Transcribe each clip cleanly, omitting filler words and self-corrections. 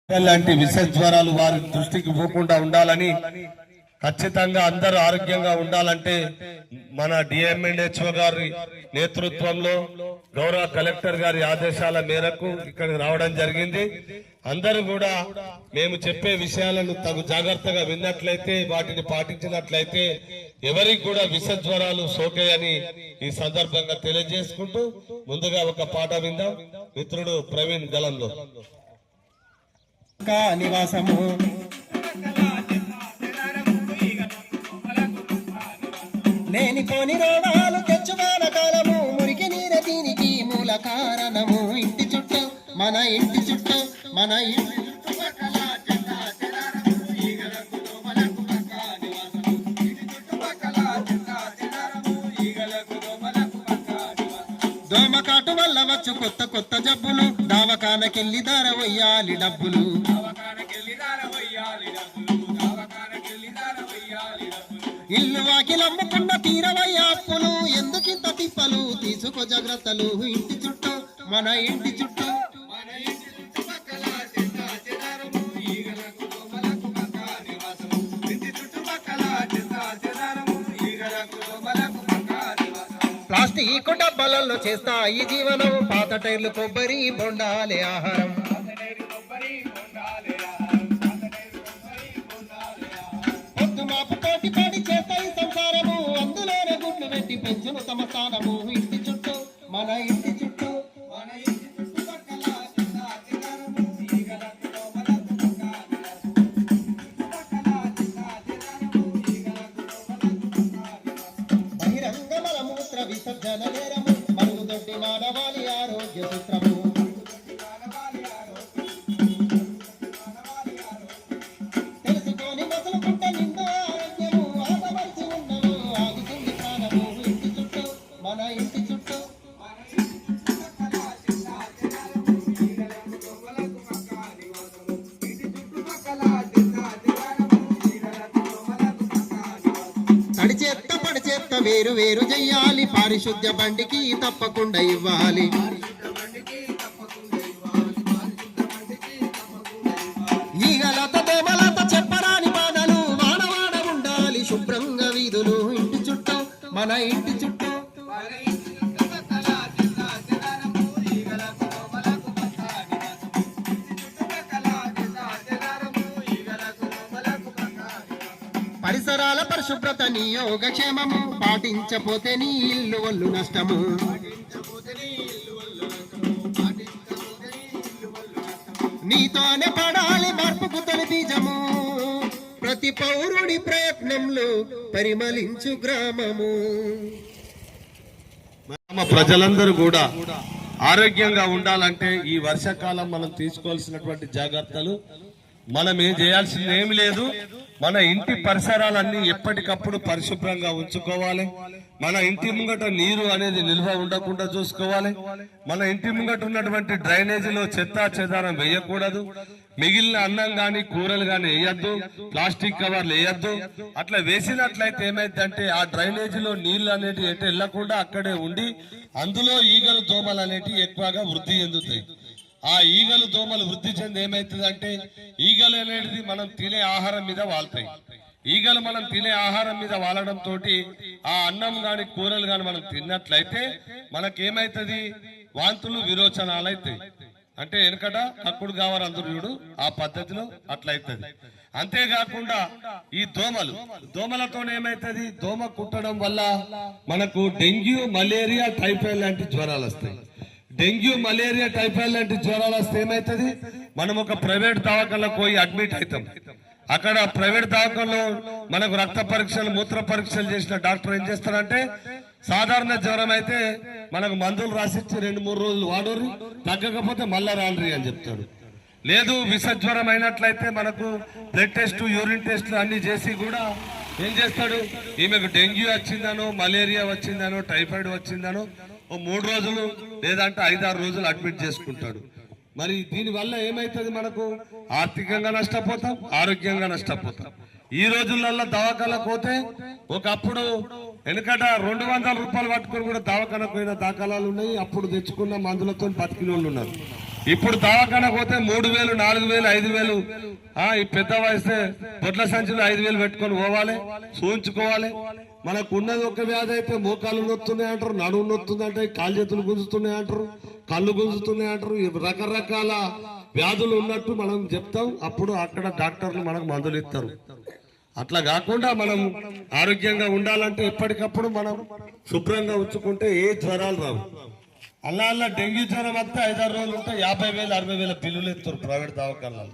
లాంటి విష జ్వరాలు వారి దృష్టికి పోకుండా ఉండాలని ఖచ్చితంగా అందరూ ఆరోగ్యంగా ఉండాలంటే మన డిఎంఎన్హెచ్ఓ గారి నేతృత్వంలో గౌరవ కలెక్టర్ గారి ఆదేశాల మేరకు ఇక్కడికి రావడం జరిగింది. అందరూ కూడా మేము చెప్పే విషయాలను తగు జాగ్రత్తగా విన్నట్లయితే వాటిని పాటించినట్లయితే ఎవరికి కూడా విష జ్వరాలు సోకేయని ఈ సందర్భంగా తెలియజేసుకుంటూ ముందుగా ఒక పాట విందాం. మిత్రుడు ప్రవీణ్ గలంలో నివాసము లేనిపోని రోగాలు తెచ్చువాన కాలము మురికి నీర దీనికి మూల కారణము ఇంటి చుట్టూ మన ఇంటి చుట్టూ మన ఇంటి దోమకాటు వల్ల వచ్చు కొత్త కొత్త జబ్బులు దావకానకెళ్ళి ధర వయ్యాలి డబ్బులు ఇల్లు వాకిలమ్ముకున్న తీరవయ్య అప్పులు ఎందుకింత తిప్పలు తీసుకో జాగ్రత్తలు ఇంటి చుట్టూ మన ఇంటి చుట్టూ ప్లాస్టిక్ డబ్బాలలో చేస్తాయి జీవనం పాత టైర్లు కొబ్బరి బొండాలే ఆహారం పొద్దు మాపు తోటి పడి చేస్తాయి సంసారము అందులోనే గుడ్లు పెట్టి పెంచును తమ స్థానము ఇంటి చుట్టూ మన ఇంటి చుట్టూ మన ఇంటి బహిరంగ మలమూత్ర విసర్జన నేరము మరుగుదొడ్డి మానవాళి ఆరోగ్య సూత్రము తెలుసుకొని మొదలుకుంటే నిండు ఆరోగ్యము ఆదమర్చి ఉన్నము ఆగుతుంది ప్రాణము ఇంటి చుట్టూ మన ఇంటి చుట్టూ తడి చేత్త పడి చేత్త వేరు వేరు చెయ్యాలి పారిశుద్ధ్య బండికి తప్పకుండా ఇవ్వాలి ఈగలత దోమలత చెప్పరాని బాధలు వాడవాడ ఉండాలి శుభ్రంగా వీధులు ఇంటి చుట్టూ మన ఇంటి చుట్టూ పరిసరాల పరిశుభ్రత నీ యోగక్షేమము పాటించపోతే నీ ఇల్లు ఒళ్ళు నష్టము నీతోనే పడాలి మార్పుకు తొలి బీజము ప్రతి పౌరుడి ప్రయత్నంలో పరిమళించు గ్రామము. ప్రజలందరూ కూడా ఆరోగ్యంగా ఉండాలంటే ఈ వర్షాకాలం మనం తీసుకోవాల్సినటువంటి జాగ్రత్తలు మనం ఏం చేయాల్సింది ఏమి లేదు. మన ఇంటి పరిసరాలన్నీ ఎప్పటికప్పుడు పరిశుభ్రంగా ఉంచుకోవాలి. మన ఇంటి ముంగట నీరు అనేది నిల్వ ఉండకుండా చూసుకోవాలి. మన ఇంటి ముంగట ఉన్నటువంటి డ్రైనేజీలో చెత్త చెదారం వేయకూడదు. మిగిలిన అన్నం గాని కూరలు గాని వేయద్దు, ప్లాస్టిక్ కవర్లు వేయద్దు. అట్లా వేసినట్లయితే ఏమైందంటే ఆ డ్రైనేజీలో నీళ్లు అనేవి ఎటు వెళ్లకుండా అక్కడే ఉండి అందులో ఈగలు దోమలు అనేటివి ఎక్కువగా వృద్ధి చెందుతాయి. ఆ ఈగలు దోమలు వృద్ధి చెంది ఏమైతుందంటే ఈగలు అనేది మనం తినే ఆహారం మీద వాళ్తాయి. ఈగలు మనం తినే ఆహారం మీద వాలడం తోటి ఆ అన్నం గాని కూరలు గాని మనం తిన్నట్లయితే మనకేమైతుంది, వాంతులు విరోచనాలు అవుతాయి. అంటే వెనకట తక్కుడు కావాలి అందరూ ఆ పద్ధతిలో అట్లయితుంది. అంతేకాకుండా ఈ దోమలతో ఏమైతుంది, దోమ కుట్టడం వల్ల మనకు డెంగ్యూ మలేరియా టైఫాయిడ్ లాంటి జ్వరాలు వస్తాయి. డెంగ్యూ మలేరియా టైఫాయిడ్ లాంటి జ్వరాలు వస్తే ఏమైతుంది, మనం ఒక ప్రైవేట్ దవాఖానలో పోయి అడ్మిట్ అవుతాం. అక్కడ ప్రైవేట్ దవాఖానలో మనకు రక్త పరీక్షలు మూత్ర పరీక్షలు చేసిన డాక్టర్ ఏం చేస్తారంటే సాధారణ జ్వరం అయితే మనకు మందులు రాసిచ్చి 2-3 రోజులు వాడోరు, తగ్గకపోతే మళ్ళా రాండ్రి అని చెప్తాడు. లేదు విష జ్వరం అయినట్లయితే మనకు బ్లడ్ టెస్ట్ యూరిన్ టెస్ట్ అన్ని చేసి కూడా ఏం చేస్తాడు, ఈమెకు డెంగ్యూ వచ్చిందనో మలేరియా వచ్చిందనో టైఫాయిడ్ వచ్చిందనో 3 రోజులు లేదంటే 5-6 రోజులు అడ్మిట్ చేసుకుంటాడు. మరి దీనివల్ల ఏమైతుంది, మనకు ఆర్థికంగా నష్టపోతాం, ఆరోగ్యంగా నష్టపోతాం. ఈ రోజులలో దవాఖానకు పోతే ఒకప్పుడు వెనకట 200 రూపాయలు పట్టుకొని కూడా దవాఖానకు పోయిన దాఖలాలు ఉన్నాయి. అప్పుడు తెచ్చుకున్న మందులతో బతికిన వాళ్ళు ఉన్నారు. ఇప్పుడు దవాఖానకు పోతే 3,000 4,000 5,000 ఈ పెద్ద వయసు పొట్ల సంచులు 5,000 పెట్టుకొని పోవాలి, చూయించుకోవాలి. మనకు ఉన్నది ఒక వ్యాధి అయితే మోకాళ్ళు నొత్తున్నాయి అంటారు, నడుము నొత్తుంది అంటే కాలు చేతులు గుంజుతున్నాయి అంటారు, కళ్ళు గుంజుతున్నాయి అంటారు. రకరకాల వ్యాధులు ఉన్నట్టు మనం చెప్తాం. అప్పుడు అక్కడ డాక్టర్లు మనకు మందులు ఇస్తారు. అట్లా కాకుండా మనం ఆరోగ్యంగా ఉండాలంటే ఎప్పటికప్పుడు మనం శుభ్రంగా ఉంచుకుంటే ఏ జ్వరాలు రావు. అల్లా డెంగ్యూ జ్వరం వస్తే 5-6 రోజులు ఉంటే 50,000 60,000 బిల్లులు ఇస్తారు ప్రైవేట్ దవాఖానాలు.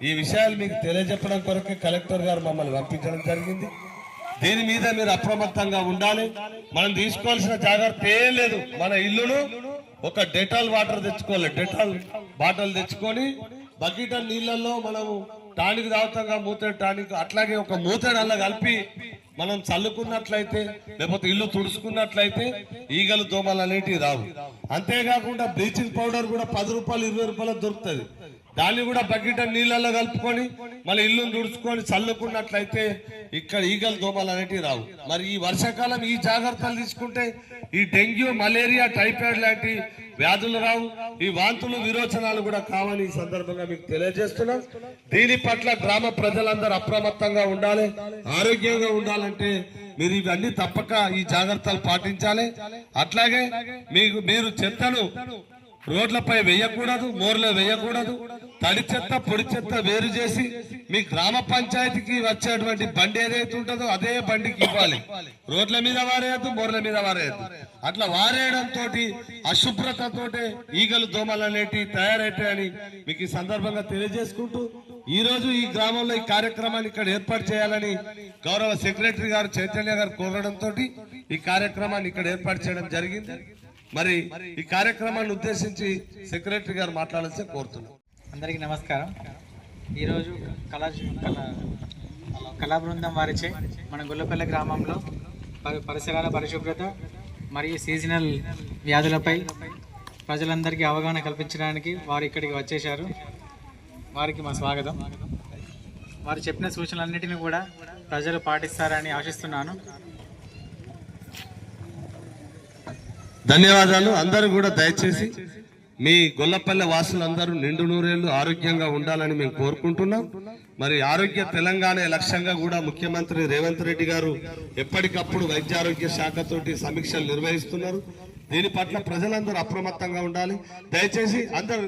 ఈ విషయాలు మీకు తెలియజెప్పడం కొరకే కలెక్టర్ గారు మమ్మల్ని పంపించడం జరిగింది. దీని మీద మీరు అప్రమత్తంగా ఉండాలి. మనం తీసుకోవాల్సిన జాగ్రత్త ఏం లేదు. మన ఇల్లును ఒక డెటాల్ వాటర్ తెచ్చుకోవాలి, డెటాల్ బాటిల్ తెచ్చుకొని బకెట్ నీళ్ళల్లో మనము టానిక్ తాగుతాంగా, మూతేడు టానిక్, అట్లాగే ఒక మూతేడు అలా కలిపి మనం చల్లుకున్నట్లయితే లేకపోతే ఇల్లు తుడుచుకున్నట్లయితే ఈగలు దోమలు అనేటివి రావు. అంతేకాకుండా బ్లీచింగ్ పౌడర్ కూడా 10 రూపాయలు 20 రూపాయలు దొరుకుతుంది. దాన్ని కూడా బకెట్ నీళ్ళల్లో కలుపుకొని మళ్ళీ ఇల్లును తుడుచుకొని చల్లుకున్నట్లయితే ఇక్కడ ఈగలు దోమలు అనేటివి రావు. మరి ఈ వర్షాకాలం ఈ జాగ్రత్తలు తీసుకుంటే ఈ డెంగ్యూ, మలేరియా, టైఫాయిడ్ లాంటి వ్యాధులు రావు. ఈ వాంతులు విరోచనాలు కూడా కావని ఈ సందర్భంగా మీకు తెలియజేస్తున్నాం. దీని పట్ల గ్రామ ప్రజలందరూ అప్రమత్తంగా ఉండాలి. ఆరోగ్యంగా ఉండాలంటే మీరు ఇవన్నీ తప్పక ఈ జాగ్రత్తలు పాటించాలి. అట్లాగే మీరు చెత్తను రోడ్లపై వేయకూడదు, మోర్లో వేయకూడదు. తడి చెత్త పొడి చెత్త వేరు చేసి మీ గ్రామ పంచాయతీకి వచ్చేటువంటి బండి ఏదైతే ఉంటుందో అదే బండికి ఇవ్వాలి. రోడ్ల మీద వారేయద్దు, మోర్ల మీద వారేయద్దు. అట్లా వారేయడంతో అశుభ్రతతో ఈగలు దోమలు అనేటివి తయారైతాయని మీకు ఈ సందర్భంగా తెలియజేసుకుంటూ ఈ రోజు ఈ గ్రామంలో ఈ కార్యక్రమాన్ని ఇక్కడ ఏర్పాటు చేయాలని గౌరవ సెక్రటరీ గారు చైతన్య గారు కోరడంతో ఈ కార్యక్రమాన్ని ఇక్కడ ఏర్పాటు చేయడం జరిగింది. మరి ఈ కార్యక్రమాన్ని ఉద్దేశించి సెక్రటరీ గారు మాట్లాడాల్సి కోరుతున్నాం. అందరికీ నమస్కారం. ఈరోజు కళా బృందం వారిచే మన గొల్లపల్లి గ్రామంలో పరిసరాల పరిశుభ్రత మరియు సీజనల్ వ్యాధులపై ప్రజలందరికీ అవగాహన కల్పించడానికి వారు ఇక్కడికి వచ్చేశారు. వారికి మా స్వాగతం. వారు చెప్పిన సూచనలన్నిటిని కూడా ప్రజలు పాటిస్తారని ఆశిస్తున్నాను. ధన్యవాదాలు. అందరూ కూడా దయచేసి మీ గొల్లపల్లె వాసులందరూ నిండు నూరేళ్లు ఆరోగ్యంగా ఉండాలని మేము కోరుకుంటున్నాం. మరి ఆరోగ్య తెలంగాణ లక్ష్యంగా కూడా ముఖ్యమంత్రి రేవంత్ రెడ్డి గారు ఎప్పటికప్పుడు వైద్య ఆరోగ్య శాఖతోటి సమీక్షలు నిర్వహిస్తున్నారు. దీని పట్ల ప్రజలందరూ అప్రమత్తంగా ఉండాలి. దయచేసి అందరూ